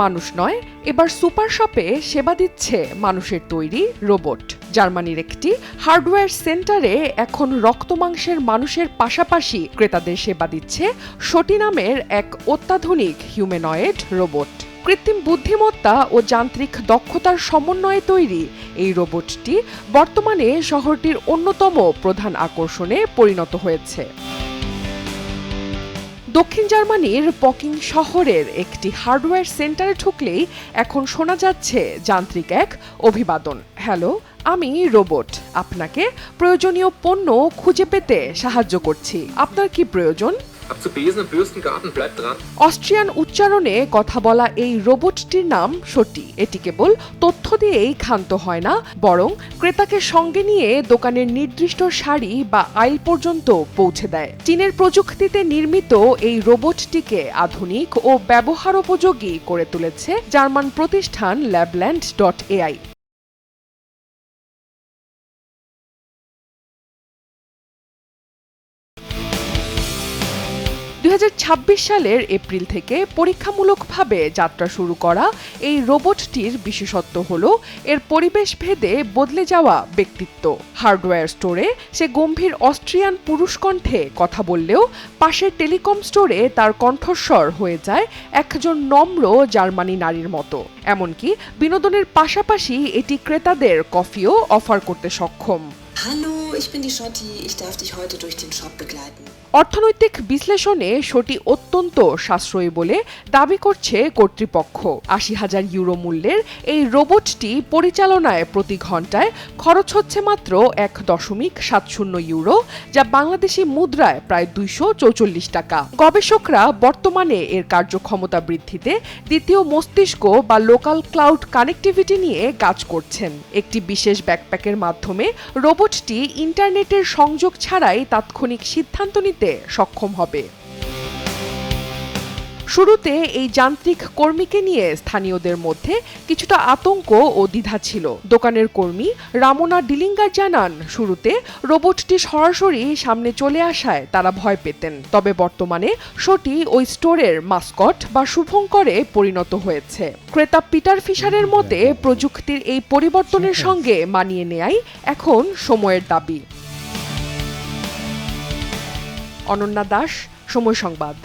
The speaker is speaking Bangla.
মানুষ নয়, এবার সুপার শপে সেবা দিচ্ছে মানুষের তৈরি রোবট। জার্মানির একটি হার্ডওয়্যার সেন্টারে এখন রক্তমাংসের মানুষের পাশাপাশি ক্রেতাদের সেবা দিচ্ছে শটি নামের এক অত্যাধুনিক হিউম্যানয়েড রোবট। কৃত্রিম বুদ্ধিমত্তা ও যান্ত্রিক দক্ষতার সমন্বয়ে তৈরি এই রোবটটি বর্তমানে শহরটির অন্যতম প্রধান আকর্ষণে পরিণত হয়েছে। দক্ষিণ জার্মানির পকিং শহরের একটি হার্ডওয়্যার সেন্টারে ঢুকলেই এখন শোনা যাচ্ছে যান্ত্রিক এক অভিবাদন। হ্যালো, আমি রোবট, আপনাকে প্রয়োজনীয় পণ্য খুঁজে পেতে সাহায্য করছি। আপনার কি প্রয়োজন? অস্ট্রিয়ান উচ্চারণে কথা বলা এই রোবটটির নাম শটি। এটি কেবল তথ্য দিয়েই ক্ষান্ত হয় না, বরং ক্রেতাকে সঙ্গে নিয়ে দোকানের নির্দিষ্ট সারি বা আইল পর্যন্ত পৌঁছে দেয়। চীনের প্রযুক্তিতে নির্মিত এই রোবটটিকে আধুনিক ও ব্যবহারোপযোগী করে তুলেছে জার্মান প্রতিষ্ঠান ল্যাবল্যান্ড.এআই। 2026 সালের এপ্রিল থেকে পরীক্ষামূলকভাবে যাত্রা শুরু করা এই রোবটটির বিশেষত্ব হল এর পরিবেশ ভেদে বদলে যাওয়া ব্যক্তিত্ব। হার্ডওয়্যার স্টোরে সে গম্ভীর অস্ট্রিয়ান পুরুষ কণ্ঠে কথা বললেও পাশের টেলিকম স্টোরে তার কণ্ঠস্বর হয়ে যায় একজন নম্র জার্মানি নারীর মতো। এমনকি বিনোদনের পাশাপাশি এটি ক্রেতাদের কফিও অফার করতে সক্ষম। Hallo, ich bin die Schotti. Ich darf dich heute durch den Shop begleiten. অর্থনৈতিক বিশ্লেষণে শটি অত্যন্ত সাশ্রয়ী বলে দাবি করছে কর্তৃপক্ষ। 80,000 ইউরো মূল্যের এই রোবটটি পরিচালনায় প্রতি ঘন্টায় খরচ হচ্ছে মাত্র 1.70 ইউরো, যা বাংলাদেশি মুদ্রায় প্রায় 244 টাকা। গবেষকরা বর্তমানে এর কার্যক্ষমতা বৃদ্ধিতে দ্বিতীয় মস্তিষ্ক বা লোকাল ক্লাউড কানেক্টিভিটি নিয়ে কাজ করছেন। একটি বিশেষ ব্যাকপ্যাকের মাধ্যমে রোবটটি ইন্টারনেটের সংযোগ ছাড়াই তাৎক্ষণিক সিদ্ধান্ত নিতে সক্ষম হবে। শুরুতে এই যান্ত্রিক কর্মীকে নিয়ে স্থানীয়দের মধ্যে কিছুটা আতঙ্ক ও দ্বিধা ছিল। দোকানের কর্মী রামোনা ডিলিঙ্গার জানান, শুরুতে রোবটটি সরাসরি সামনে চলে আসায় তারা ভয় পেতেন। তবে বর্তমানে শটি ওই স্টোরের মাস্কট বা শুভঙ্করে পরিণত হয়েছে। ক্রেতা পিটার ফিশারের মতে প্রযুক্তির এই পরিবর্তনের সঙ্গে মানিয়ে নেয়াই এখন সময়ের দাবি। অনন্যা দাস, সময় সংবাদ।